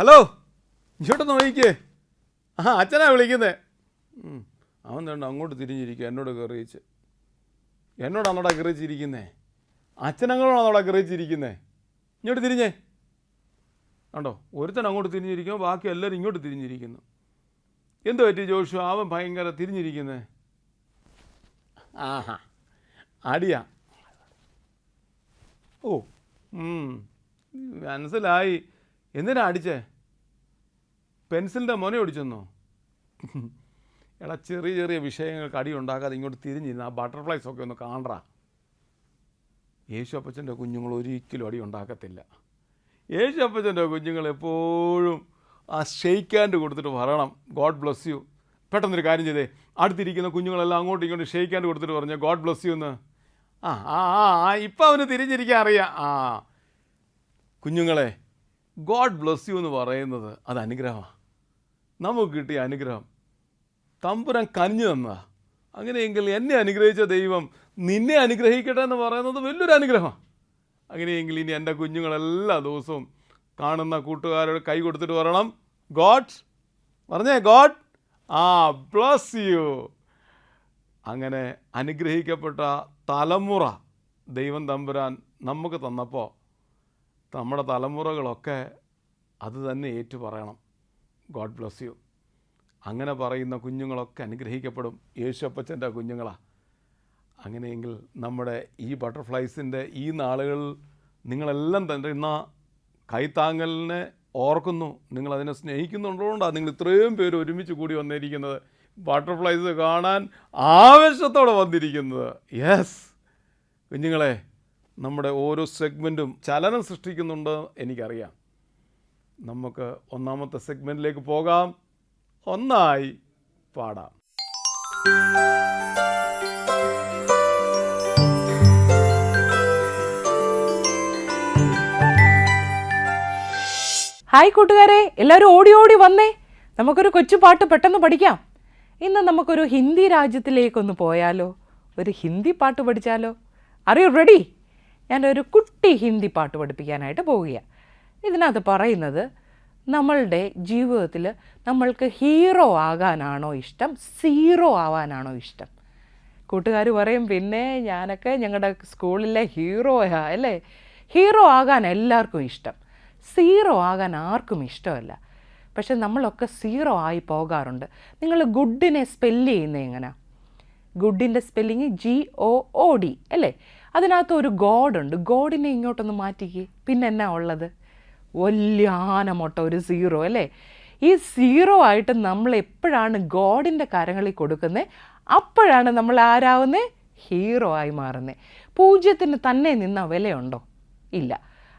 Hello, ഇങ്ങോട്ടൊന്ന് നോക്കിക്കേ. അച്ഛനാ വിളിക്കുന്നേ. അവൻ വേണ്ട അങ്ങോട്ട് തിരിഞ്ഞിരിക്കുക. എന്നോട് കയറിയിച്ച് എന്നോടാണോടാ കയറിച്ചിരിക്കുന്നേ? അച്ഛനങ്ങളോടാണ് അവിടെ കയറിച്ചിരിക്കുന്നേ. ഇങ്ങോട്ട് തിരിഞ്ഞേ. കണ്ടോ, ഒരുത്തൻ അങ്ങോട്ട് തിരിഞ്ഞിരിക്കുമ്പോൾ ബാക്കി എല്ലാവരും ഇങ്ങോട്ട് തിരിഞ്ഞിരിക്കുന്നു. എന്ത് പറ്റി ജോഷു? അവൻ ഭയങ്കര തിരിഞ്ഞിരിക്കുന്നേ. ആഹാ, അടിയാ. ഓ, മനസ്സിലായി. എന്തിനാ അടിച്ചേ? പെൻസിലിൻ്റെ മുന ഒടിച്ചെന്നോ? എടാ, ചെറിയ ചെറിയ വിഷയങ്ങൾക്ക് അടി ഉണ്ടാക്കാതെ ഇങ്ങോട്ട് തിരിഞ്ഞിരുന്ന ആ ബട്ടർഫ്ലൈസൊക്കെ ഒന്ന് കാണാ. യേശു അപ്പച്ചൻ്റെ കുഞ്ഞുങ്ങൾ ഒരിക്കലും അടി ഉണ്ടാക്കത്തില്ല. യേശു അപ്പച്ചൻ്റെ കുഞ്ഞുങ്ങൾ എപ്പോഴും ആ ഷെയ്ക്ക് ഹാൻഡ് കൊടുത്തിട്ട് പറയണം, ഗോഡ് ബ്ലസ് യു. പെട്ടെന്നൊരു കാര്യം ചെയ്തേ, അടുത്തിരിക്കുന്ന കുഞ്ഞുങ്ങളെല്ലാം അങ്ങോട്ടും ഇങ്ങോട്ടും ഷെയ്ക്ക് ഹാൻഡ് കൊടുത്തിട്ട് പറഞ്ഞേ, ഗോഡ് ബ്ലസ് യു എന്ന്. ഇപ്പം അവന് തിരിഞ്ഞിരിക്കാൻ അറിയാം. കുഞ്ഞുങ്ങളെ, ഗോഡ് ബ്ലസ് യു എന്ന് പറയുന്നത് അത് അനുഗ്രഹമാണ്. നമുക്ക് കിട്ടിയ അനുഗ്രഹം തമ്പുരാൻ കനിഞ്ഞു തന്നതാ. അങ്ങനെയെങ്കിൽ എന്നെ അനുഗ്രഹിച്ച ദൈവം നിന്നെ അനുഗ്രഹിക്കട്ടെ എന്ന് പറയുന്നത് വലിയൊരു അനുഗ്രഹമാണ്. അങ്ങനെയെങ്കിൽ ഇനി എൻ്റെ കുഞ്ഞുങ്ങളെല്ലാ ദിവസവും കാണുന്ന കൂട്ടുകാരോട് കൈ കൊടുത്തിട്ട് പറയണം, ഗോഡ്, പറഞ്ഞേ ഗോഡ് ബ്ലസ് യു. അങ്ങനെ അനുഗ്രഹിക്കപ്പെട്ട തലമുറ ദൈവം തമ്പുരാൻ നമുക്ക് തന്നപ്പോൾ നമ്മുടെ തലമുറകളൊക്കെ അത് തന്നെ ഏറ്റു പറയണം, ഗോഡ് ബ്ലസ് യു. അങ്ങനെ പറയുന്ന കുഞ്ഞുങ്ങളൊക്കെ അനുഗ്രഹിക്കപ്പെടും. യേശു അപ്പച്ചൻ്റെ കുഞ്ഞുങ്ങളാണ്. അങ്ങനെയെങ്കിൽ നമ്മുടെ ഈ ബട്ടർഫ്ലൈസിൻ്റെ ഈ നാളുകൾ നിങ്ങളെല്ലാം തരുന്ന കൈത്താങ്ങലിനെ ഓർക്കുന്നു. നിങ്ങളതിനെ സ്നേഹിക്കുന്നുള്ളതുകൊണ്ടാണ് നിങ്ങൾ ഇത്രയും പേര് ഒരുമിച്ച് കൂടി വന്നിരിക്കുന്നത്, ബട്ടർഫ്ലൈസ് കാണാൻ ആവേശത്തോടെ വന്നിരിക്കുന്നത്. യെസ് കുഞ്ഞുങ്ങളെ, നമ്മുടെ ഓരോ സെഗ്മെൻറ്റും ചലനം സൃഷ്ടിക്കുന്നുണ്ട് എനിക്കറിയാം. നമുക്ക് ഒന്നാമത്തെ സെഗ്മെൻറ്റിലേക്ക് പോകാം. ഒന്നായി പാടാം. ഹായ് കൂട്ടുകാരെ, എല്ലാവരും ഓടി ഓടി വന്നേ. നമുക്കൊരു കൊച്ചു പാട്ട് പെട്ടെന്ന് പഠിക്കാം. ഇന്ന് നമുക്കൊരു ഹിന്ദി രാജ്യത്തിലേക്കൊന്ന് പോയാലോ? ഒരു ഹിന്ദി പാട്ട് പഠിച്ചാലോ? R you ready? ഞാനൊരു കുട്ടി ഹിന്ദി പാട്ട് പഠിപ്പിക്കാനായിട്ട് പോവുകയാണ്. ഇതിനകത്ത് പറയുന്നത്, നമ്മളുടെ ജീവിതത്തിൽ നമ്മൾക്ക് ഹീറോ ആകാനാണോ ഇഷ്ടം, സീറോ ആവാനാണോ ഇഷ്ടം? കൂട്ടുകാർ പറയും, പിന്നെ ഞാനൊക്കെ ഞങ്ങളുടെ സ്കൂളിലെ ഹീറോയാ അല്ലേ. ഹീറോ ആകാൻ എല്ലാവർക്കും ഇഷ്ടം, സീറോ ആകാൻ ആർക്കും ഇഷ്ടമല്ല. പക്ഷെ നമ്മളൊക്കെ സീറോ ആയി പോകാറുണ്ട്. നിങ്ങൾ ഗുഡിനെ സ്പെല്ല് ചെയ്യുന്നത് എങ്ങനെയാണ്? ഗുഡിൻ്റെ സ്പെല്ലിങ് GOOD അല്ലേ. അതിനകത്ത് ഒരു ഗോഡുണ്ട്. ഗോഡിനെ ഇങ്ങോട്ടൊന്ന് മാറ്റിക്കേ. പിന്നെ എന്നാ ഉള്ളത്? വലിയ ആനമൊട്ട ഒരു സീറോ അല്ലേ. ഈ സീറോ ആയിട്ട് നമ്മൾ എപ്പോഴാണ് ഗോഡിൻ്റെ കരങ്ങളിൽ കൊടുക്കുന്നത്, അപ്പോഴാണ് നമ്മൾ ആരാവുന്നത്? ഹീറോ ആയി മാറുന്നത്. പൂജ്യത്തിന് തന്നെ നിന്ന വിലയുണ്ടോ? ഇല്ല.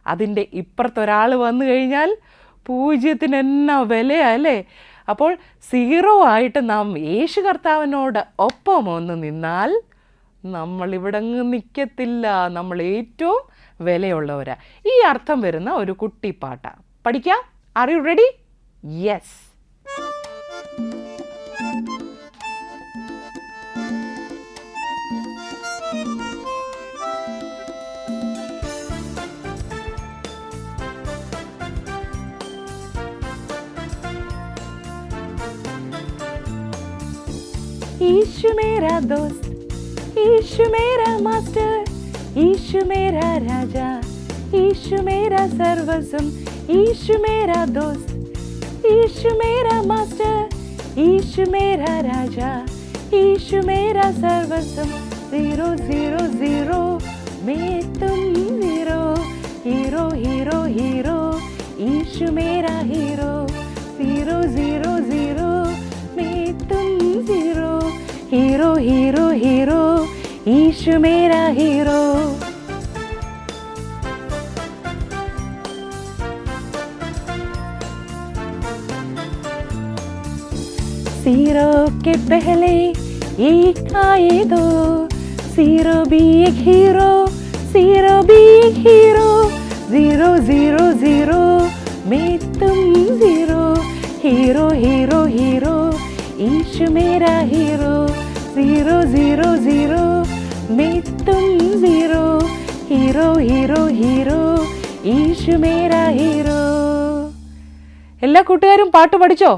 അതിൻ്റെ ഇപ്പുറത്തൊരാൾ വന്നു കഴിഞ്ഞാൽ പൂജ്യത്തിന് എന്നാ വിലയല്ലേ. അപ്പോൾ സീറോ ആയിട്ട് നാം യേശു കർത്താവിനോട് ഒപ്പം ഒന്ന് നിന്നാൽ നമ്മളിവിടെ നിൽക്കത്തില്ല, നമ്മൾ ഏറ്റവും വിലയുള്ളവരാ. ഈ അർത്ഥം വരുന്ന ഒരു കുട്ടിപ്പാട്ടാണ്. പഠിക്കാം. Are you ready? Yes. Ishu मेरा दोस्त, ईशु मेरा मास्टर, ईशु मेरा राजा, ईशु मेरा सर्वस्व, ईशु मेरा दोस्त, ईशु मेरा मास्टर, ईशु मेरा राजा, ईशु मेरा सर्वस्व. 0 0 0 में तुम hero, hero hero hero, Ishu मेरा हीरो. 0 0 0 में तुम hero, hero hero hero, Ishu मेरा हीरो. जीरो के पहले एक आए दो, जीरो भी एक हीरो, जीरो भी एक हीरो. 0 0 0 में तुम zero, hero hero hero, Ishu मेरा हीरो. 0 0 0 में तुम zero, hero hero hero, Ishu मेरा हीरो. എല്ലാ കൂട്ടുകാരും പാട്ട് പഠിച്ചോ?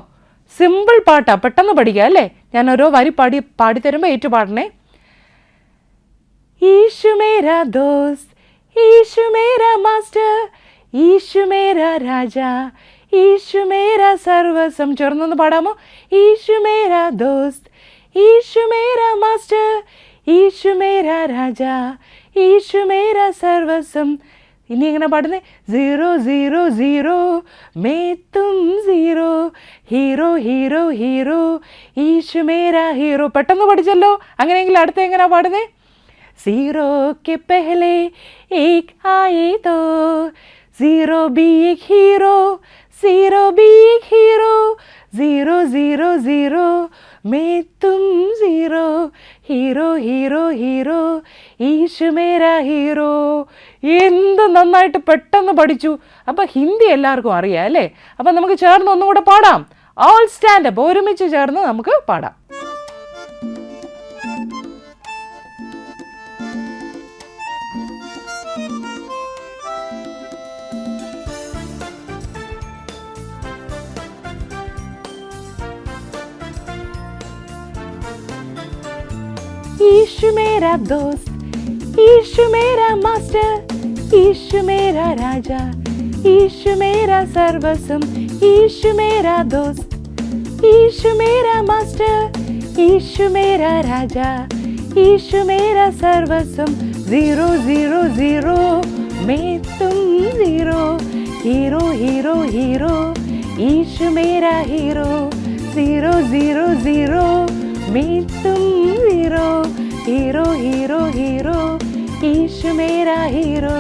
സിമ്പിൾ പാട്ടാ, പെട്ടെന്ന് പഠിക്കുക അല്ലേ? ഞാൻ ഓരോ വരി പാടിത്തരുമ്പോൾ ഏറ്റു പാടണേ. ईशु मेरा दोस्त, ईशु मेरा मास्टर, ईशु मेरा राजा, ईशु मेरा सर्वस्वം. ചേർന്നൊന്ന് പാടാമോ? ईशु मेरा दोस्त, ईशु मेरा मास्टर, ईशु मेरा राजा, ईशु मेरा सर्वस्वം. ഇനി എങ്ങനെ പാടുന്നേ? 0 0 0 मैं तुम 0 ഹീറോ ഹീറോ ഹീറോ ईशु मेरा हीरो. പെട്ടെന്ന് പഠിച്ചല്ലോ. അങ്ങനെയെങ്കിൽ അടുത്ത എങ്ങനെ പാടുന്നേ? 0 के पहले 1 आए तो 0 भी एक हीरो, 0 भी एक हीरो, 0 0 0 मैं तुम 0 ഹീറോ ഹീറോ ഹീറോ ഈശു മേരാ ഹീറോ. എന്ത് നന്നായിട്ട് പെട്ടെന്ന് പഠിച്ചു. അപ്പം ഹിന്ദി എല്ലാവർക്കും അറിയാം അല്ലേ? അപ്പം നമുക്ക് ചേർന്ന് ഒന്നും കൂടെ പാടാം. ഓൾ സ്റ്റാൻഡപ്പ്, ഒരുമിച്ച് ചേർന്ന് നമുക്ക് പാടാം. ईशु मेरा दोस्त, ईशु मेरा मास्टर, ईशु मेरा राजा, ईशु मेरा सर्वस्वം. ईशु मेरा दोस्त, ईशु मेरा मास्टर, ईशु मेरा राजा, ईशु मेरा सर्वस्वം. 0 0 0 मैं तुम 0 हीरो हीरो हीरो ईशु मेरा हीरो. 0 0 0 मैं तुम 0 ഹീറോ ഹീറോ ഹീറോ ഈശു മേരാ ഹീറോ.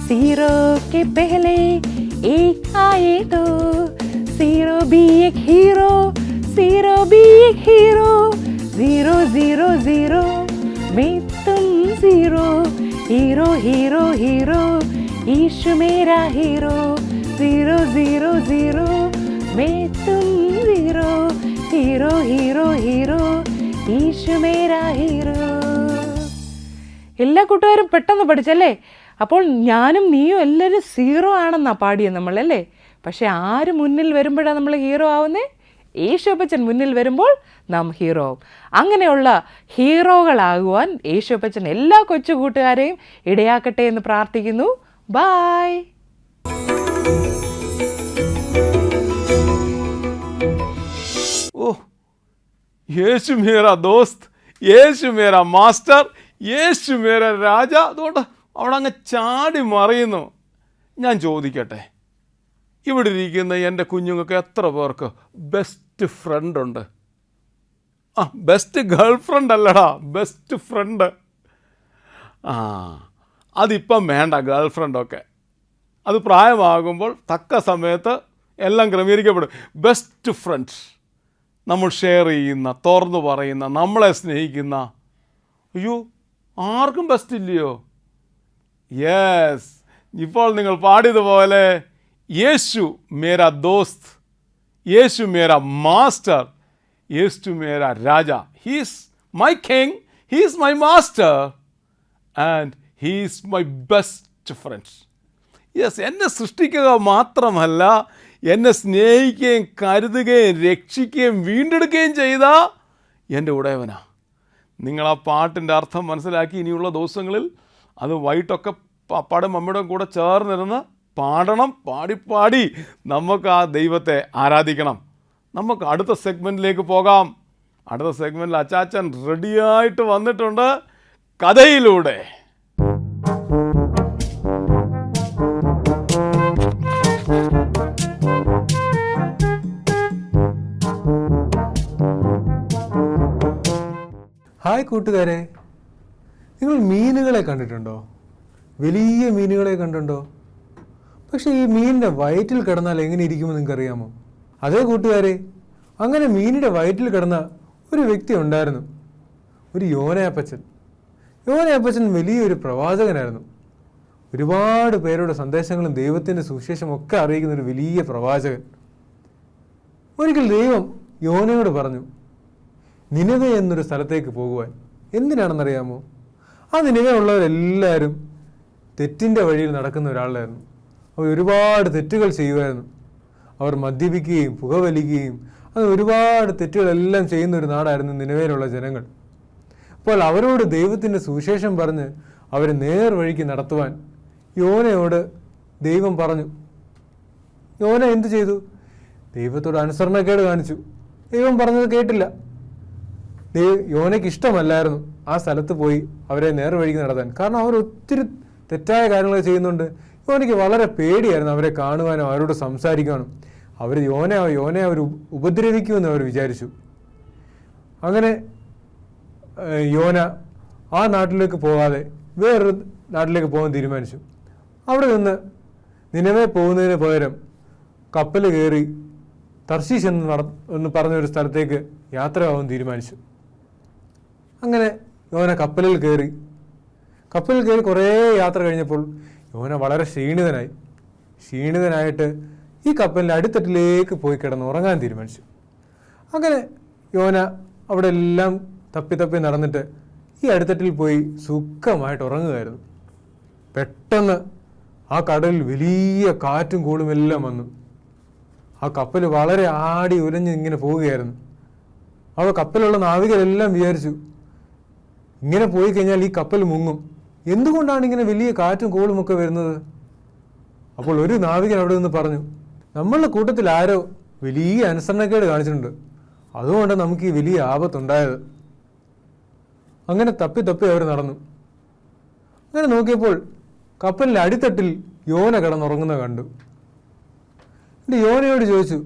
जीरो के पहले 1 आए तो 0 भी एक हीरो, 0 भी एक हीरो, 0 0 0 मैं तुम 0 ഹീറോ ഹീറോ ഹീറോ ईशु मेरा हीरो. 0 0 0 मैं तुम 0 ഹീറോ ഹീറോ ഹീറോ ഈശു മേരാ ഹീറോ. എല്ലാ കൂട്ടുകാരും പെട്ടെന്ന് പഠിച്ചല്ലേ? അപ്പോൾ ഞാനും നീയും എല്ലാവരും 0 ആണെന്നാണ് പാടിയത് നമ്മളല്ലേ? പക്ഷെ ആര് മുന്നിൽ വരുമ്പോഴാണ് നമ്മൾ ഹീറോ ആവുന്നേ? യേശുപ്പച്ചൻ മുന്നിൽ വരുമ്പോൾ നാം ഹീറോ ആവും. അങ്ങനെയുള്ള ഹീറോകളാകുവാൻ യേശുപ്പച്ചൻ എല്ലാ കൊച്ചു കൂട്ടുകാരെയും ഇടയാക്കട്ടെ എന്ന് പ്രാർത്ഥിക്കുന്നു. Bye. ഓ, യേശു മേരാ ദോസ്ത്, യേശു മേരാ മാസ്റ്റർ, യേശു മേരാ രാജ. അതുകൊണ്ട് അവിടെ അങ്ങ് ചാടി മറിയുന്നു. ഞാൻ ചോദിക്കട്ടെ, ഇവിടെ ഇരിക്കുന്ന എൻ്റെ കുഞ്ഞുങ്ങൾക്ക് എത്ര പേർക്ക് ബെസ്റ്റ് ഫ്രണ്ട് ഉണ്ട്? ബെസ്റ്റ് ഗേൾ ഫ്രണ്ട് അല്ലടാ, ബെസ്റ്റ് ഫ്രണ്ട്. അതിപ്പം വേണ്ട ഗേൾ ഫ്രണ്ടൊക്കെ. അത് പ്രായമാകുമ്പോൾ തക്ക സമയത്ത് എല്ലാം ക്രമീകരിക്കപ്പെടും. ബെസ്റ്റ് ഫ്രണ്ട്സ്, നമ്മൾ ഷെയർ ചെയ്യുന്ന, തുറന്നു പറയുന്ന, നമ്മളെ സ്നേഹിക്കുന്ന. അയ്യോ, ആർക്കും ബെസ്റ്റ് ഇല്ലയോ? യെസ്, ഇപ്പോൾ നിങ്ങൾ പാടിയതുപോലെ യേശു മേരാ ദോസ്ത്, യേശു മേരാ മാസ്റ്റർ, യേശു മേരാ രാജ. He's my king, he's my master and he is my best friends. Yes, എന്നെ സൃഷ്ടിക്കുക മാത്രമല്ല, എന്നെ സ്നേഹിക്കുകയും കരുതുകയും രക്ഷിക്കുകയും വീണ്ടെടുക്കുകയും ചെയ്ത എൻ്റെ ഉടയവനാ. നിങ്ങൾ ആ പാട്ടിൻ്റെ അർത്ഥം മനസ്സിലാക്കി ഇനിയുള്ള ദിവസങ്ങളിൽ അത് വൈകിട്ടൊക്കെ പപ്പാടും മമ്മിയുടെയും കൂടെ ചേർന്നിരുന്ന് പാടണം. പാടി നമുക്ക് ആ ദൈവത്തെ ആരാധിക്കണം. നമുക്ക് അടുത്ത സെഗ്മെൻറ്റിലേക്ക് പോകാം. അടുത്ത സെഗ്മെൻറ്റിൽ അച്ചാച്ചൻ റെഡിയായിട്ട് വന്നിട്ടുണ്ട് കഥയിലൂടെ. ഹായ് കൂട്ടുകാരെ, നിങ്ങൾ മീനുകളെ കണ്ടിട്ടുണ്ടോ? വലിയ മീനുകളെ കണ്ടിട്ടുണ്ടോ? പക്ഷേ ഈ മീനിൻ്റെ വയറ്റിൽ കിടന്നാൽ എങ്ങനെ ഇരിക്കുമെന്ന് നിങ്ങൾക്കറിയാമോ? അതേ കൂട്ടുകാരെ, അങ്ങനെ മീനിൻ്റെ വയറ്റിൽ കിടന്ന ഒരു വ്യക്തി ഉണ്ടായിരുന്നു, ഒരു യോനയപ്പച്ചൻ. യോനയപ്പച്ചൻ വലിയൊരു പ്രവാചകനായിരുന്നു. ഒരുപാട് പേരുടെ സന്ദേശങ്ങളും ദൈവത്തിൻ്റെ സുവിശേഷം ഒക്കെ അറിയിക്കുന്ന ഒരു വലിയ പ്രവാചകൻ. ഒരിക്കൽ ദൈവം യോനയോട് പറഞ്ഞു, നിനവേ എന്നൊരു സ്ഥലത്തേക്ക് പോകുവാൻ. എന്തിനാണെന്നറിയാമോ? ആ നിലവേ ഉള്ളവരെല്ലാവരും തെറ്റിൻ്റെ വഴിയിൽ നടക്കുന്ന ഒരാളായിരുന്നു. അവർ ഒരുപാട് തെറ്റുകൾ ചെയ്യുമായിരുന്നു. അവർ മദ്യപിക്കുകയും പുകവലിക്കുകയും അങ്ങനെ ഒരുപാട് തെറ്റുകളെല്ലാം ചെയ്യുന്ന ഒരു നാടായിരുന്നു നിലവിലുള്ള ജനങ്ങൾ. അപ്പോൾ അവരോട് ദൈവത്തിൻ്റെ സുവിശേഷം പറഞ്ഞ് അവരെ നേർവഴിക്ക് നടത്തുവാൻ യോനയോട് ദൈവം പറഞ്ഞു. യോന എന്തു ചെയ്തു? ദൈവത്തോട് അനുസരണക്കേട് കാണിച്ചു. ദൈവം പറഞ്ഞത് കേട്ടില്ല. യോനയ്ക്ക് ഇഷ്ടമല്ലായിരുന്നു ആ സ്ഥലത്ത് പോയി അവരെ നേർവഴിക്ക് നടത്താൻ. കാരണം അവർ ഒത്തിരി തെറ്റായ കാര്യങ്ങൾ ചെയ്യുന്നുണ്ട്. യോനയ്ക്ക് വളരെ പേടിയായിരുന്നു അവരെ കാണുവാനോ അവരോട് സംസാരിക്കാനും. യോനെ അവർ ഉപദ്രവിക്കുമെന്ന് അവർ വിചാരിച്ചു. അങ്ങനെ യോന ആ നാട്ടിലേക്ക് പോകാതെ വേറൊരു നാട്ടിലേക്ക് പോകാൻ തീരുമാനിച്ചു. അവിടെ നിന്ന് നിനവേ പോകുന്നതിന് പകരം കപ്പൽ കയറി തർശീശ് എന്ന് പറഞ്ഞൊരു സ്ഥലത്തേക്ക് യാത്രയാവാൻ തീരുമാനിച്ചു. അങ്ങനെ യോന കപ്പലിൽ കയറി കുറേ യാത്ര കഴിഞ്ഞപ്പോൾ യോന വളരെ ക്ഷീണിതനായിട്ട് ഈ കപ്പലിൻ്റെ അടിത്തട്ടിലേക്ക് പോയി കിടന്ന് ഉറങ്ങാൻ തീരുമാനിച്ചു. അങ്ങനെ യോന അവിടെ എല്ലാം തപ്പി നടന്നിട്ട് ഈ അടിത്തട്ടിൽ പോയി സുഖമായിട്ട് ഉറങ്ങുകയായിരുന്നു. പെട്ടെന്ന് ആ കടലിൽ വലിയ കാറ്റും കോളും എല്ലാം വന്നു. ആ കപ്പൽ വളരെ ആടി ഉലഞ്ഞ് ഇങ്ങനെ പോവുകയായിരുന്നു. അപ്പോൾ കപ്പലുള്ള നാവികരെല്ലാം വിചാരിച്ചു, ഇങ്ങനെ പോയി കഴിഞ്ഞാൽ ഈ കപ്പൽ മുങ്ങും. എന്തുകൊണ്ടാണ് ഇങ്ങനെ വലിയ കാറ്റും കോളും ഒക്കെ വരുന്നത്? അപ്പോൾ ഒരു നാവികൻ അവിടെ നിന്ന് പറഞ്ഞു, നമ്മളുടെ കൂട്ടത്തിൽ ആരോ വലിയ അനുസരണക്കേട് കാണിച്ചിട്ടുണ്ട്, അതുകൊണ്ട് നമുക്ക് ഈ വലിയ ആപത്തുണ്ടായത്. അങ്ങനെ തപ്പി അവർ നടന്നു. അങ്ങനെ നോക്കിയപ്പോൾ കപ്പലിൻ്റെ അടിത്തട്ടിൽ യോന കിടന്നുറങ്ങുന്ന കണ്ടു. എൻ്റെ യോനയോട് ചോദിച്ചു,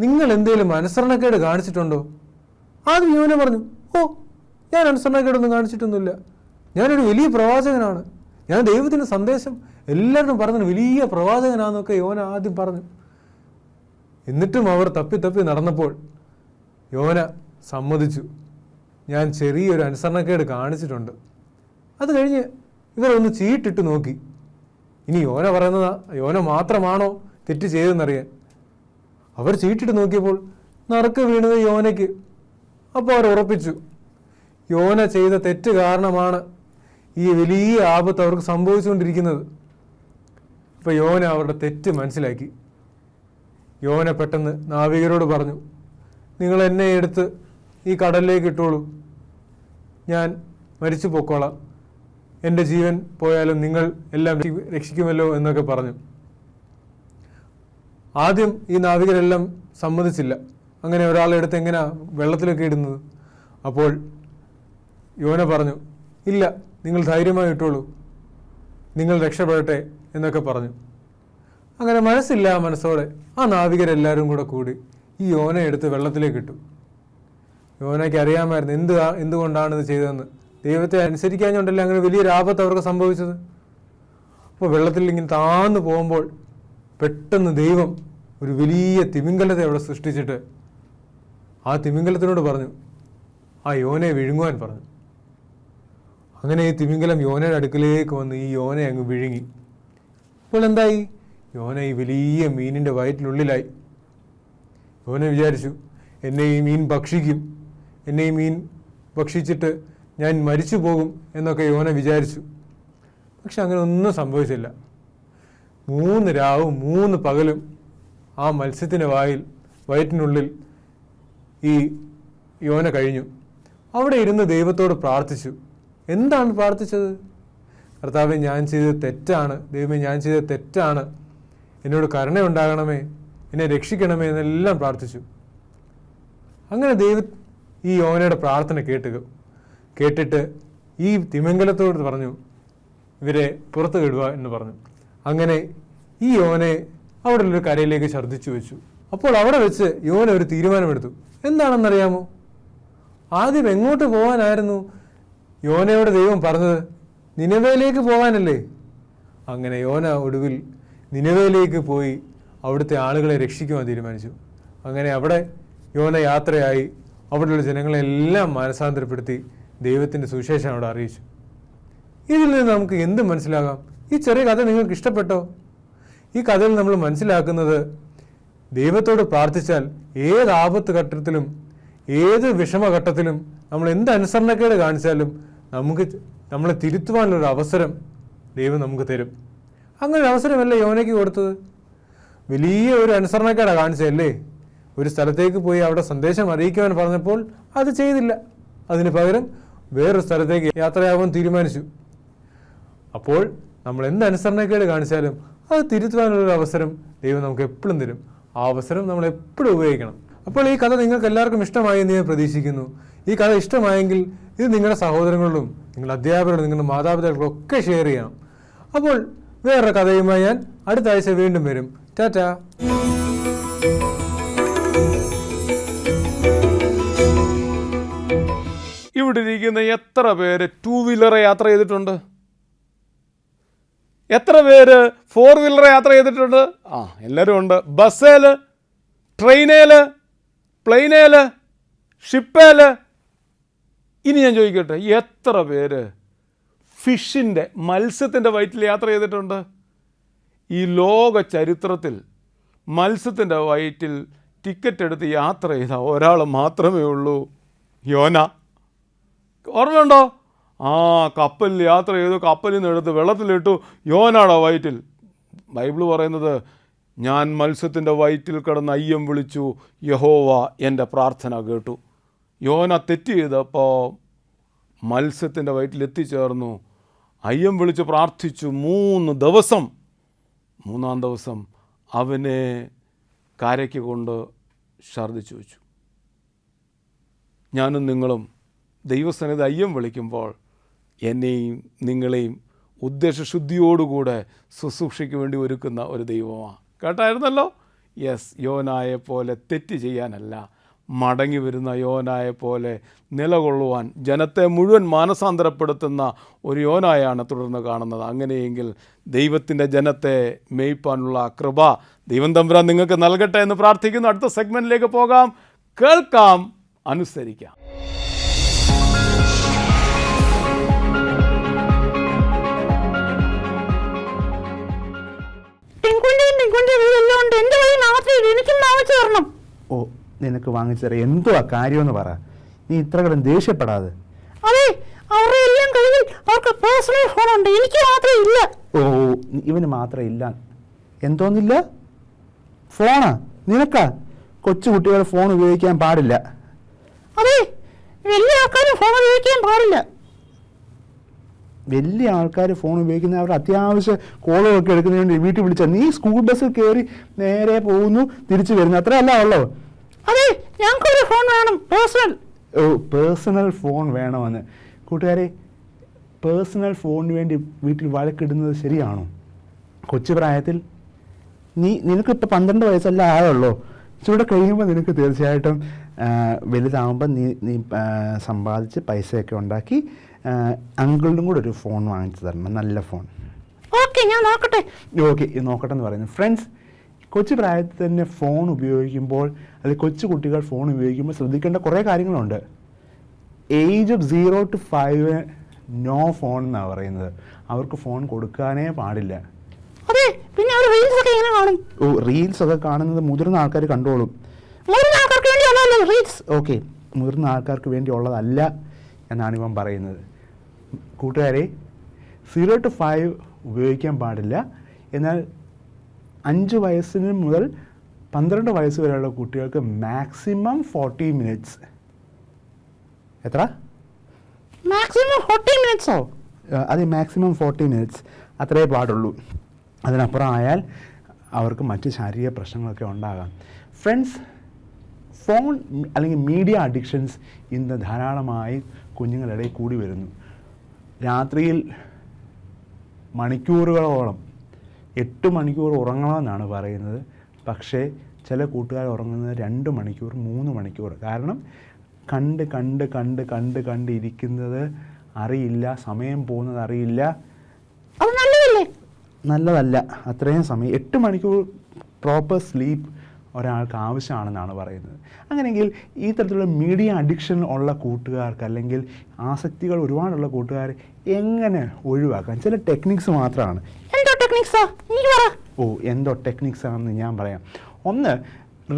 നിങ്ങൾ എന്തെങ്കിലും അനുസരണക്കേട് കാണിച്ചിട്ടുണ്ടോ? ആദ്യം യോന പറഞ്ഞു, ഓ, ഞാൻ അനുസരണക്കേടൊന്നും കാണിച്ചിട്ടൊന്നുമില്ല. ഞാനൊരു വലിയ പ്രവാചകനാണ്. ഞാൻ ദൈവത്തിൻ്റെ സന്ദേശം എല്ലാവരും പറഞ്ഞു വലിയ പ്രവാചകനാണെന്നൊക്കെ യോന ആദ്യം പറഞ്ഞു. എന്നിട്ടും അവർ തപ്പി നടന്നപ്പോൾ യോന സമ്മതിച്ചു, ഞാൻ ചെറിയൊരു അനുസരണക്കേട് കാണിച്ചിട്ടുണ്ട്. അത് കഴിഞ്ഞ് ഇവരൊന്ന് ചീട്ടിട്ട് നോക്കി. ഇനി യോന മാത്രമാണോ തെറ്റ് ചെയ്തെന്നറിയാൻ അവർ ചീട്ടിട്ട് നോക്കിയപ്പോൾ നറുക്ക് വീണത് യോനയ്ക്ക്. അപ്പോൾ അവർ ഉറപ്പിച്ചു, യോന ചെയ്ത തെറ്റ് കാരണമാണ് ഈ വലിയ ആപത്ത് അവർക്ക് സംഭവിച്ചുകൊണ്ടിരിക്കുന്നത്. അപ്പോൾ യോന അവരുടെ തെറ്റ് മനസ്സിലാക്കി. യോന പെട്ടെന്ന് നാവികരോട് പറഞ്ഞു, നിങ്ങൾ എന്നെ എടുത്ത് ഈ കടലിലേക്ക് ഇട്ടോളൂ, ഞാൻ മരിച്ചു പൊക്കോളാം. എൻ്റെ ജീവൻ പോയാലും നിങ്ങൾ എല്ലാം രക്ഷിക്കുമല്ലോ എന്നൊക്കെ പറഞ്ഞു. ആദ്യം ഈ നാവികരെല്ലാം സമ്മതിച്ചില്ല. അങ്ങനെ ഒരാളെ എടുത്ത് എങ്ങനെയാ വെള്ളത്തിലൊക്കെ ഇടുന്നത്? അപ്പോൾ യോന പറഞ്ഞു, ഇല്ല, നിങ്ങൾ ധൈര്യമായി ഇട്ടോളൂ, നിങ്ങൾ രക്ഷപ്പെടട്ടെ എന്നൊക്കെ പറഞ്ഞു. അങ്ങനെ മനസ്സോടെ ആ നാവികരെല്ലാവരും കൂടി ഈ യോന എടുത്ത് വെള്ളത്തിലേക്ക് ഇട്ടു. യോനയ്ക്ക് അറിയാമായിരുന്നു എന്തുകൊണ്ടാണ് ഇത് ചെയ്തതെന്ന്. ദൈവത്തെ അനുസരിക്കാഞ്ഞുകൊണ്ടല്ലേ അങ്ങനെ വലിയൊരു ആപത്ത് അവർക്ക് സംഭവിച്ചത്. അപ്പോൾ വെള്ളത്തിൽ ഇങ്ങനെ താഴ്ന്നു പോകുമ്പോൾ പെട്ടെന്ന് ദൈവം ഒരു വലിയ തിമിംഗലത്തെ അവിടെ സൃഷ്ടിച്ചിട്ട് ആ തിമിംഗലത്തിനോട് പറഞ്ഞു, ആ യോനയെ വിഴുങ്ങുവാൻ പറഞ്ഞു. അങ്ങനെ ഈ തിമിംഗലം യോനയുടെ അടുക്കലേക്ക് വന്ന് ഈ യോനയെ അങ്ങ് വിഴുങ്ങി. അപ്പോൾ എന്തായി? യോന ഈ വലിയ മീനിൻ്റെ വയറ്റിനുള്ളിലായി. യോന വിചാരിച്ചു, എന്നെ ഈ മീൻ ഭക്ഷിക്കും, എന്നെ ഈ മീൻ ഭക്ഷിച്ചിട്ട് ഞാൻ മരിച്ചു പോകും എന്നൊക്കെ യോന വിചാരിച്ചു. പക്ഷെ അങ്ങനെ ഒന്നും സംഭവിച്ചില്ല. 3 രാവും 3 പകലും ആ മത്സ്യത്തിൻ്റെ വയറ്റിനുള്ളിൽ ഈ യോന കഴിഞ്ഞു. അവിടെ ഇരുന്ന് ദൈവത്തോട് പ്രാർത്ഥിച്ചു. എന്താണ് പ്രാർത്ഥിച്ചത്? കർത്താവേ, ഞാൻ ചെയ്തത് തെറ്റാണ്. ദൈവമേ, ഞാൻ ചെയ്തത് തെറ്റാണ്. എന്നോട് കരുണയുണ്ടാകണമേ, എന്നെ രക്ഷിക്കണമേ എന്നെല്ലാം പ്രാർത്ഥിച്ചു. അങ്ങനെ ഈ യോനയുടെ പ്രാർത്ഥന കേട്ടിട്ട് ഈ തിമിംഗലത്തോട് പറഞ്ഞു, ഇവരെ പുറത്ത് വിടുക എന്ന് പറഞ്ഞു. അങ്ങനെ ഈ യോനയെ അവിടെ ഒരു കരയിലേക്ക് ഛർദ്ദിച്ചു വെച്ചു. അപ്പോൾ അവിടെ വെച്ച് യോന ഒരു തീരുമാനമെടുത്തു. എന്താണെന്നറിയാമോ? ആദ്യം എങ്ങോട്ട് പോകാനായിരുന്നു യോനയോട് ദൈവം പറഞ്ഞത്? നിനവേലേക്ക് പോകാനല്ലേ? അങ്ങനെ യോന ഒടുവിൽ നിനവേലേക്ക് പോയി അവിടുത്തെ ആളുകളെ രക്ഷിക്കുവാൻ തീരുമാനിച്ചു. അങ്ങനെ അവിടെ യോന യാത്രയായി അവിടെയുള്ള ജനങ്ങളെല്ലാം മാനസാന്തരപ്പെടുത്തി ദൈവത്തിൻ്റെ സുവിശേഷം അവിടെ അറിയിച്ചു. ഇതിൽ നിന്ന് നമുക്ക് എന്ത് മനസ്സിലാകാം? ഈ ചെറിയ കഥ നിങ്ങൾക്ക് ഇഷ്ടപ്പെട്ടോ? ഈ കഥയിൽ നമ്മൾ മനസ്സിലാക്കുന്നത്, ദൈവത്തോട് പ്രാർത്ഥിച്ചാൽ ഏത് ആപത്ത് ഘട്ടത്തിലും ഏത് വിഷമഘട്ടത്തിലും നമ്മൾ എന്ത് അനുസരണക്കേട് കാണിച്ചാലും നമ്മളെ തിരുത്തുവാനുള്ളൊരു അവസരം ദൈവം നമുക്ക് തരും. അങ്ങനെ ഒരു അവസരമല്ലേ യോനയ്ക്ക് കൊടുത്തത്? വലിയ ഒരു അനുസരണക്കേടാണ് കാണിച്ചതല്ലേ? ഒരു സ്ഥലത്തേക്ക് പോയി അവിടെ സന്ദേശം അറിയിക്കുവാൻ പറഞ്ഞപ്പോൾ അത് ചെയ്തില്ല. അതിന് പകരം വേറൊരു സ്ഥലത്തേക്ക് യാത്രയാവാൻ തീരുമാനിച്ചു. അപ്പോൾ നമ്മൾ എന്ത് അനുസരണക്കേട് കാണിച്ചാലും അത് തിരുത്തുവാനുള്ളൊരു അവസരം ദൈവം നമുക്ക് എപ്പോഴും തരും. ആ അവസരം നമ്മൾ എപ്പോഴും ഉപയോഗിക്കണം. അപ്പോൾ ഈ കഥ നിങ്ങൾക്ക് എല്ലാവർക്കും ഇഷ്ടമായി എന്ന് ഞാൻ പ്രതീക്ഷിക്കുന്നു. ഈ കഥ ഇഷ്ടമായെങ്കിൽ ഇത് നിങ്ങളുടെ സഹോദരങ്ങളിലും നിങ്ങളുടെ അധ്യാപകരോടും നിങ്ങളുടെ മാതാപിതാക്കളും ഒക്കെ ഷെയർ ചെയ്യണം. അപ്പോൾ വേറൊരു കഥയുമായി ഞാൻ അടുത്ത ആഴ്ച വീണ്ടും വരും. ടാറ്റാ. ഇവിടെ ഇരിക്കുന്ന എത്ര പേര് 2 വീലറെ യാത്ര ചെയ്തിട്ടുണ്ട്? എത്ര പേര് 4 വീലറെ യാത്ര ചെയ്തിട്ടുണ്ട്? എല്ലാവരും ഉണ്ട്. ബസ്സിൽ, ട്രെയിനേൽ, പ്ലെയിനേൽ, ഷിപ്പേൽ. ഇനി ഞാൻ ചോദിക്കട്ടെ, എത്ര പേര് മത്സ്യത്തിൻ്റെ വയറ്റിൽ യാത്ര ചെയ്തിട്ടുണ്ട്? ഈ ലോക ചരിത്രത്തിൽ മത്സ്യത്തിൻ്റെ വയറ്റിൽ ടിക്കറ്റ് എടുത്ത് യാത്ര ചെയ്ത ഒരാൾ മാത്രമേ ഉള്ളൂ, യോന. ഓർമ്മയുണ്ടോ? കപ്പലിൽ യാത്ര ചെയ്തു, കപ്പലിൽ നിന്ന് എടുത്ത് വെള്ളത്തിലിട്ടു, യോനയുടെ വയറ്റിൽ. ബൈബിൾ പറയുന്നത്, ഞാൻ മത്സ്യത്തിൻ്റെ വയറ്റിൽ കിടന്ന് അയ്യം വിളിച്ചു, യഹോവ എൻ്റെ പ്രാർത്ഥന കേട്ടു. യോന തെറ്റ് ചെയ്തപ്പോൾ മത്സ്യത്തിൻ്റെ വയറ്റിൽ എത്തിച്ചേർന്നു, അയ്യം വിളിച്ച് പ്രാർത്ഥിച്ചു 3 ദിവസം. 3-ാം ദിവസം അവനെ കരയ്ക്ക് കൊണ്ട് ഛർദ്ദിച്ചു വെച്ചു. ഞാനും നിങ്ങളും ദൈവസന്നിധി അയ്യം വിളിക്കുമ്പോൾ എന്നെയും നിങ്ങളെയും ഉദ്ദേശശുദ്ധിയോടുകൂടെ ശുശ്രൂഷയ്ക്ക് വേണ്ടി ഒരുക്കുന്ന ഒരു ദൈവമാണ്. കേട്ടായിരുന്നല്ലോ? യെസ്, യോനായെ പോലെ തെറ്റ് ചെയ്യാനല്ല, മടങ്ങി വരുന്ന യോനായെ പോലെ നിലകൊള്ളുവാൻ ജനത്തെ മുഴുവൻ മാനസാന്തരപ്പെടുത്തുന്ന ഒരു യോനായാണ് തുടർന്ന് കാണുന്നത്. അങ്ങനെയെങ്കിൽ ദൈവത്തിൻ്റെ ജനത്തെ മേയ്പ്പാനുള്ള കൃപ ദൈവം തമ്പുരാൻ നിങ്ങൾക്ക് നൽകട്ടെ എന്ന് പ്രാർത്ഥിക്കുന്നു. അടുത്ത സെഗ്മെൻറ്റിലേക്ക് പോകാം. കേൾക്കാം, അനുസരിക്കാം. ഓ, നിനക്ക് വാങ്ങിച്ചറിയ എന്തുവാ കാര്യമെന്ന് പറ. നീ ഇത്ര കിടന്ന് ദേഷ്യപ്പെടാതെ. അതെ, അവരുടെ എല്ലാം കയ്യിൽ അവർക്ക് പേഴ്സണൽ ഫോൺ ഉണ്ട്, എനിക്ക് മാത്രമേ ഇല്ല. ഓ, ഇവന് മാത്രം ഇല്ല. എന്തോന്നില്ല? ഫോണാ നിനക്കാ? കൊച്ചു കുട്ടികൾ ഫോൺ ഉപയോഗിക്കാൻ പാടില്ല. അതെ, വലിയ ആൾക്കാരും ഫോൺ ഉപയോഗിക്കാൻ പാടില്ല. വലിയ ആൾക്കാർ ഫോൺ ഉപയോഗിക്കുന്ന അവർ അത്യാവശ്യ കോളുകളൊക്കെ എടുക്കുന്നതിന് വേണ്ടി വീട്ടിൽ വിളിച്ചാൽ നീ സ്കൂൾ ബസ്സിൽ കയറി നേരെ പോകുന്നു, തിരിച്ചു വരുന്നു, അത്രയല്ല ഉള്ളോ? അതെ, ഞങ്ങൾക്കൊരു ഫോൺ വേണം, പേഴ്സണൽ. ഓ, പേഴ്സണൽ ഫോൺ വേണമെന്ന്. കൂട്ടുകാരെ, പേഴ്സണൽ ഫോണിന് വേണ്ടി വീട്ടിൽ വഴക്കിടുന്നത് ശരിയാണോ? കൊച്ചു പ്രായത്തിൽ നിനക്കിപ്പോൾ 12 വയസ്സല്ല ആയുള്ളൂ. ഇച്ചിരൂടെ കഴിയുമ്പോൾ നിനക്ക് തീർച്ചയായിട്ടും വലുതാകുമ്പോൾ നീ സമ്പാദിച്ച് പൈസയൊക്കെ ഉണ്ടാക്കി അങ്കിളിനും കൂടെ ഒരു ഫോൺ വാങ്ങിച്ചു തരണം, നല്ല ഫോൺ. ഓക്കെ, ഞാൻ നോക്കട്ടെ. ഓക്കെ, നോക്കട്ടെ എന്ന് പറയുന്നു. ഫ്രണ്ട്സ്, കൊച്ചു പ്രായത്തിൽ തന്നെ ഫോൺ ഉപയോഗിക്കുമ്പോൾ, അല്ലെങ്കിൽ കൊച്ചു കുട്ടികൾ ഫോൺ ഉപയോഗിക്കുമ്പോൾ ശ്രദ്ധിക്കേണ്ട കുറേ കാര്യങ്ങളുണ്ട്. Age of 0 to 5 no phone എന്നാണ് പറയുന്നത്. അവർക്ക് ഫോൺ കൊടുക്കാനേ പാടില്ല. അതെ, പിന്നെ അവർ റീൽസ് ഒക്കെ എങ്ങനെ കാണും? ഓ, റീൽസ് ഒക്കെ കാണുന്നത് മുതിർന്ന ആൾക്കാർ കണ്ടോളും. മുതിർന്ന ആൾക്കാർക്ക് വേണ്ടിയുള്ളതല്ലേ റീൽസ്? ഓക്കെ, മുതിർന്ന ആൾക്കാർക്ക് വേണ്ടിയുള്ളതല്ല എന്നാണ് ഇവൻ പറയുന്നത്. കൂട്ടുകാരെ, 0 to 5 ഉപയോഗിക്കാൻ പാടില്ല. എന്നാൽ 5 വയസ്സിന് മുതൽ 12 വയസ്സ് വരെയുള്ള കുട്ടികൾക്ക് മാക്സിമം 40 മിനിറ്റ്സ്. എത്ര? മാക്സിമം 40 മിനിറ്റ്സോ? അതെ, മാക്സിമം 40 മിനിറ്റ്സ് അത്രേ പാടുള്ളൂ. അതിനപ്പുറം ആയാൽ അവർക്ക് മറ്റ് ശാരീരിക പ്രശ്നങ്ങളൊക്കെ ഉണ്ടാകാം. ഫ്രണ്ട്സ്, ഫോൺ അല്ലെങ്കിൽ മീഡിയ അഡിക്ഷൻസ് ഇന്ന് ധാരാളമായി കുഞ്ഞുങ്ങളുടെ കൂടി വരുന്നു. രാത്രിയിൽ മണിക്കൂറുകളോളം 8 മണിക്കൂർ ഉറങ്ങണമെന്നാണ് പറയുന്നത്. പക്ഷേ ചില കൂട്ടുകാർ ഉറങ്ങുന്നത് 2 മണിക്കൂർ 3 മണിക്കൂർ. കാരണം കണ്ട് ഇരിക്കുന്നത് അറിയില്ല, സമയം പോകുന്നത് അറിയില്ല. അത് നല്ലതല്ലേ? നല്ലതല്ല. അത്രയും സമയം 8 മണിക്കൂർ പ്രോപ്പർ സ്ലീപ്പ് ഒരാൾക്ക് ആവശ്യമാണെന്നാണ് പറയുന്നത്. അങ്ങനെയെങ്കിൽ ഈ തരത്തിലുള്ള മീഡിയ അഡിക്ഷൻ ഉള്ള കൂട്ടുകാർക്ക്, അല്ലെങ്കിൽ ആസക്തികൾ ഒരുപാടുള്ള കൂട്ടുകാർ എങ്ങനെ ഒഴിവാക്കാം? ചില ടെക്നിക്സ് മാത്രമാണ്. എന്തോ ടെക്നിക്സാ? എന്തോ ടെക്നിക്സ് ആണെന്ന് ഞാൻ പറയാം. ഒന്ന്,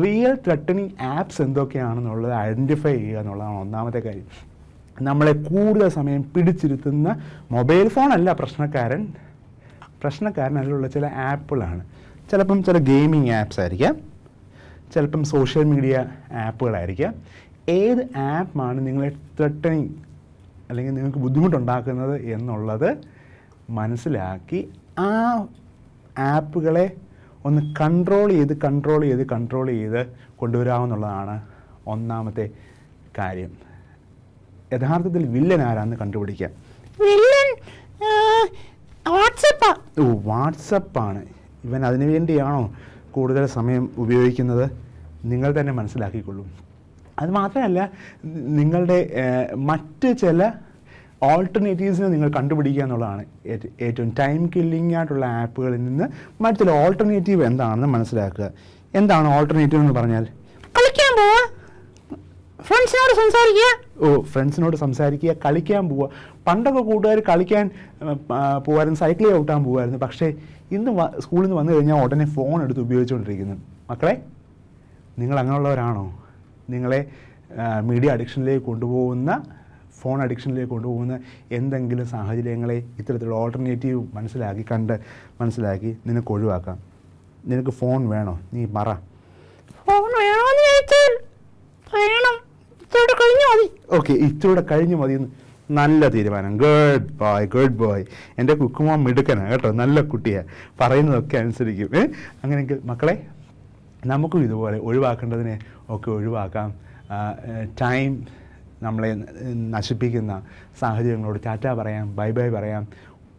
റിയൽ ത്രെട്ടനിങ് ആപ്സ് എന്തൊക്കെയാണെന്നുള്ളത് ഐഡൻറ്റിഫൈ ചെയ്യുക എന്നുള്ളതാണ് ഒന്നാമത്തെ കാര്യം. നമ്മളെ കൂടുതൽ സമയം പിടിച്ചിരുത്തുന്ന മൊബൈൽ ഫോണല്ല പ്രശ്നക്കാരനല്ലുള്ള ചില ആപ്പുകളാണ്. ചിലപ്പം ചില ഗെയിമിങ് ആപ്സ് ആയിരിക്കാം, ചിലപ്പം സോഷ്യൽ മീഡിയ ആപ്പുകളായിരിക്കാം. ഏത് ആപ്പാണ് നിങ്ങളെ ത്രെട്ടനിങ് അല്ലെങ്കിൽ നിങ്ങൾക്ക് ബുദ്ധിമുട്ടുണ്ടാക്കുന്നത് എന്നുള്ളത് മനസ്സിലാക്കി ആ ആപ്പുകളെ ഒന്ന് കൺട്രോൾ ചെയ്ത് കൊണ്ടുവരാമെന്നുള്ളതാണ് ഒന്നാമത്തെ കാര്യം. യഥാർത്ഥത്തിൽ വില്ലൻ ആരാന്ന് കണ്ടുപിടിക്കാം. വില്ലൻ വാട്സപ്പാ. വാട്സപ്പാണ്. ഇവൻ അതിനു വേണ്ടിയാണോ കൂടുതൽ സമയം ഉപയോഗിക്കുന്നത്? നിങ്ങൾ തന്നെ മനസ്സിലാക്കിക്കൊള്ളൂ. അത് മാത്രമല്ല, നിങ്ങളുടെ മറ്റ് ചില ഓൾട്ടർനേറ്റീവ്സിനെ നിങ്ങൾ കണ്ടുപിടിക്കുക എന്നുള്ളതാണ് ഏറ്റവും ടൈം കില്ലിംഗ് ആയിട്ടുള്ള ആപ്പുകളിൽ നിന്ന് മറ്റു ചില ഓൾട്ടർനേറ്റീവ് എന്താണെന്ന് മനസ്സിലാക്കുക. എന്താണ് ഓൾട്ടർനേറ്റീവ് എന്ന് പറഞ്ഞാൽ? കളിക്കാൻ പോവാ, ഫ്രണ്ട്സിനോട് സംസാരിക്കുക. ഫ്രണ്ട്സിനോട് സംസാരിക്കുക, കളിക്കാൻ പോവുക. പണ്ടൊക്കെ കൂട്ടുകാർ കളിക്കാൻ പോകുമായിരുന്നു, സൈക്കിൾ ചവിട്ടാൻ പോകുമായിരുന്നു. പക്ഷേ ഇന്ന് സ്കൂളിൽ നിന്ന് വന്നു കഴിഞ്ഞാൽ ഉടനെ ഫോൺ എടുത്ത് ഉപയോഗിച്ചുകൊണ്ടിരിക്കുന്നു. മക്കളെ, നിങ്ങൾ അങ്ങനെയുള്ളവരാണോ? നിങ്ങളെ മീഡിയ അഡിക്ഷനിലേക്ക് കൊണ്ടുപോകുന്ന, ഫോൺ അഡിക്ഷനിലേക്ക് കൊണ്ടുപോകുന്ന എന്തെങ്കിലും സാഹചര്യങ്ങളെ ഇത്തരത്തിലുള്ള ഓൾട്ടർനേറ്റീവ് മനസ്സിലാക്കി നിനക്ക് ഒഴിവാക്കാം. നിനക്ക് ഫോൺ വേണോ? നീ പറ. ഫോൺ വേണോന്ന് ചോദിച്ചാൽ വേണം, ഇതോടെ കഴിഞ്ഞു മതി. ഓക്കെ, ഇച്ചിലൂടെ കഴിഞ്ഞു മതി. നല്ല തീരുമാനം. Good boy. എൻ്റെ കുക്കുമോൻ മിടുക്കനാണ് കേട്ടോ, നല്ല കുട്ടിയാണ്, പറയുന്നതൊക്കെ അനുസരിക്കും. അങ്ങനെയെങ്കിൽ മക്കളെ, നമുക്കും ഇതുപോലെ ഒഴിവാക്കേണ്ടതിനെ ഒക്കെ ഒഴിവാക്കാം. ടൈം നമ്മളെ നശിപ്പിക്കുന്ന സാഹചര്യങ്ങളോട് ടാറ്റ പറയാം, ബൈ പറയാം.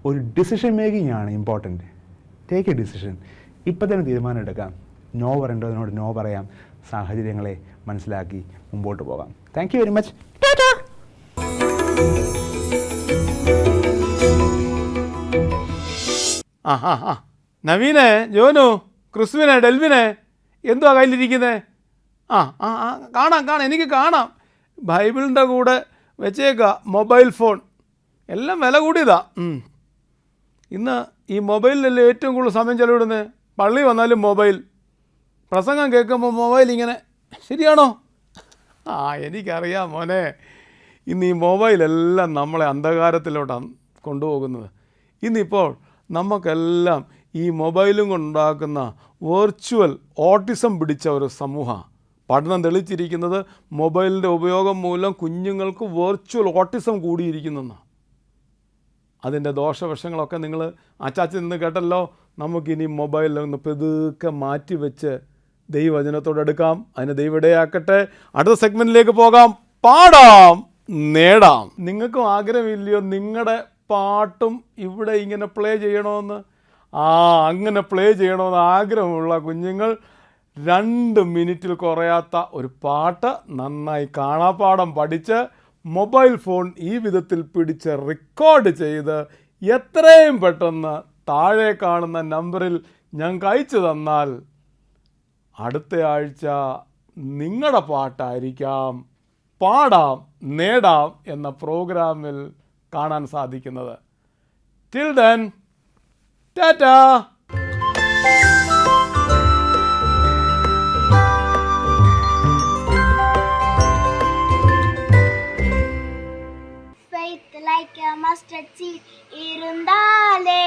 ഒരു ഡിസിഷൻ മേക്കിംഗ് ആണ് ഇമ്പോർട്ടൻറ്റ്. Take A decision. ഇപ്പം തന്നെ തീരുമാനം എടുക്കാം. നോ പറയേണ്ടതിനോട് നോ പറയാം. സാഹചര്യങ്ങളെ മനസ്സിലാക്കി മുമ്പോട്ട് പോകാം. Thank you very much. ടാറ്റാ. നവീനെ, ജോനു, ക്രിസ്തുവിനെ, ഡെൽവിനെ, എന്തുവാ കയ്യിലിരിക്കുന്നത്? കാണാം, എനിക്ക് കാണാം. ബൈബിളിൻ്റെ കൂടെ വെച്ചേക്കുക മൊബൈൽ ഫോൺ. എല്ലാം വില കൂടിയതാ. ഇന്ന് ഈ മൊബൈലിലല്ലേ ഏറ്റവും കൂടുതൽ സമയം ചെലവിടുന്നത്. പള്ളി വന്നാലും മൊബൈൽ, പ്രസംഗം കേൾക്കുമ്പോൾ മൊബൈൽ. ഇങ്ങനെ ശരിയാണോ? എനിക്കറിയാം മോനെ. ഇന്ന് ഈ മൊബൈലെല്ലാം നമ്മളെ അന്ധകാരത്തിലോട്ടാണ് കൊണ്ടുപോകുന്നത്. ഇന്നിപ്പോൾ നമുക്കെല്ലാം ഈ മൊബൈലും കൊണ്ടുണ്ടാക്കുന്ന വെർച്വൽ ഓട്ടിസം പിടിച്ച ഒരു സമൂഹമാണ്. പഠനം തെളിയിച്ചിരിക്കുന്നത് മൊബൈലിൻ്റെ ഉപയോഗം മൂലം കുഞ്ഞുങ്ങൾക്ക് വെർച്വൽ ഓട്ടിസം കൂടിയിരിക്കുന്നെന്നാണ്. അതിൻ്റെ ദോഷവശങ്ങളൊക്കെ നിങ്ങൾ അച്ചാച്ചി നിന്ന് കേട്ടല്ലോ. നമുക്കിനി മൊബൈലിൽ നിന്ന് പെതുക്കെ മാറ്റിവെച്ച് ദൈവവചനത്തോട് എടുക്കാം. അതിന് ദൈവം ഇടയാക്കട്ടെ. അടുത്ത സെഗ്മെൻറ്റിലേക്ക് പോകാം. പാടാം, നേടാം. നിങ്ങൾക്കും ആഗ്രഹമില്ലയോ നിങ്ങളുടെ പാട്ടും ഇവിടെ ഇങ്ങനെ പ്ലേ ചെയ്യണമെന്ന്? അങ്ങനെ പ്ലേ ചെയ്യണമെന്ന് ആഗ്രഹമുള്ള കുഞ്ഞുങ്ങൾ 2 മിനിറ്റിൽ കുറയാത്ത ഒരു പാട്ട് നന്നായി കാണാപ്പാഠം പഠിച്ച് മൊബൈൽ ഫോൺ ഈ വിധത്തിൽ പിടിച്ച് റെക്കോർഡ് ചെയ്ത് എത്രയും പെട്ടെന്ന് താഴെ കാണുന്ന നമ്പറിൽ ഞങ്ങൾക്ക് അയച്ചു തന്നാൽ അടുത്ത ആഴ്ച നിങ്ങളുടെ പാട്ടായിരിക്കാം പാടാം നേടാം എന്ന പ്രോഗ്രാമിൽ കാണാൻ സാധിക്കുന്നത്. Till then, Tata. Like a mustard seed irundale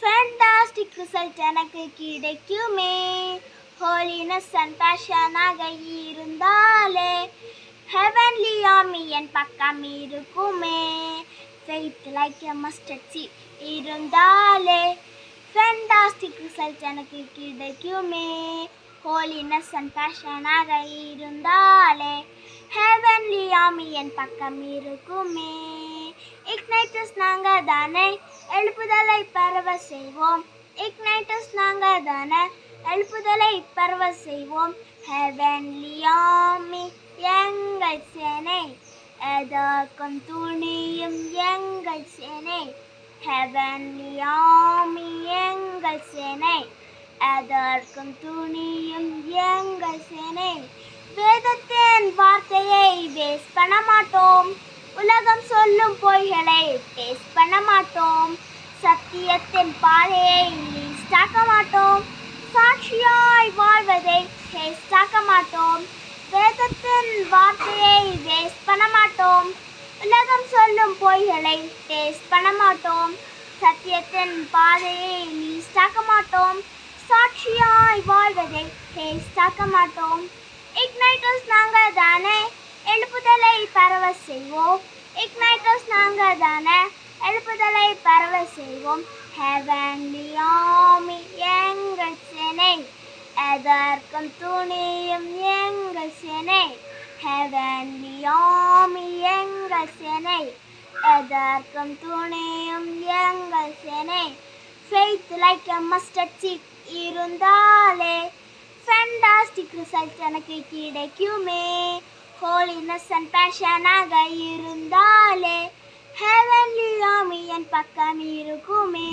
fantastic result எனக்கு கிடைக்குமே holiness and passion ஆக இருந்தாலே heavenly army என் பக்கம் இருக்குமே faith like a mustard seed irundale fantastic result எனக்கு கிடைக்குமே holiness and passion ஆக இருந்தாலே heavenly army என் பக்கம் இருக்குமே Igniters நாங்க தானே எழுப்புதலை பரவ செய்வோம். Igniters நாங்க தானே எழுப்புதலை பரவ செய்வோம். Heavenly army எங்கள் சேனை எதற்கும் துணியும் எங்கள் சேனை. Heavenly army எங்கள் சேனை எதற்கும் துணியும் எங்கள் சேனை. வேதத்தின் வார்த்தையை வேஸ்ட் பண்ண மாட்டோம். உலகம் சொல்லும் பொய்களை டேஸ்ட் பண்ண மாட்டோம். சத்தியத்தின் பாதையை லீஸ்ட் ஆக்க மாட்டோம். சாட்சியாய் வாழ்வதை டேஸ்ட் ஆக்க மாட்டோம். வேதத்தின் வார்த்தையை வேஸ்ட் பண்ண மாட்டோம். உலகம் சொல்லும் பொய்களை டேஸ்ட் பண்ண மாட்டோம். சத்தியத்தின் பாதையை லீஸ்ட் ஆக்க மாட்டோம். சாட்சியாய் வாழ்வதை டேஸ்ட் ஆக்க மாட்டோம். இக்னைட்டர்ஸ் நாங்க தானே, எழுப்புதலை பரவ செய்வோம். இக்னைட்டர்ஸ் நாங்க தானே, எழுப்புதலை பரவ செய்வோம். ஹெவன்லி ஆர்மி எங்கள் சேனை, எதற்கும் துணியும் எங்கள் சேனை. ஹெவன்லி ஆர்மி எங்கள் சேனை, எதற்கும் துணியும் எங்கள் சேனை. Faith like a mustard seed இருந்தாலே fantastic result எனக்கு கிடைக்குமே. Holiness and passion ஆக இருந்தாலே heavenly army என் பக்கம் இருக்குமே.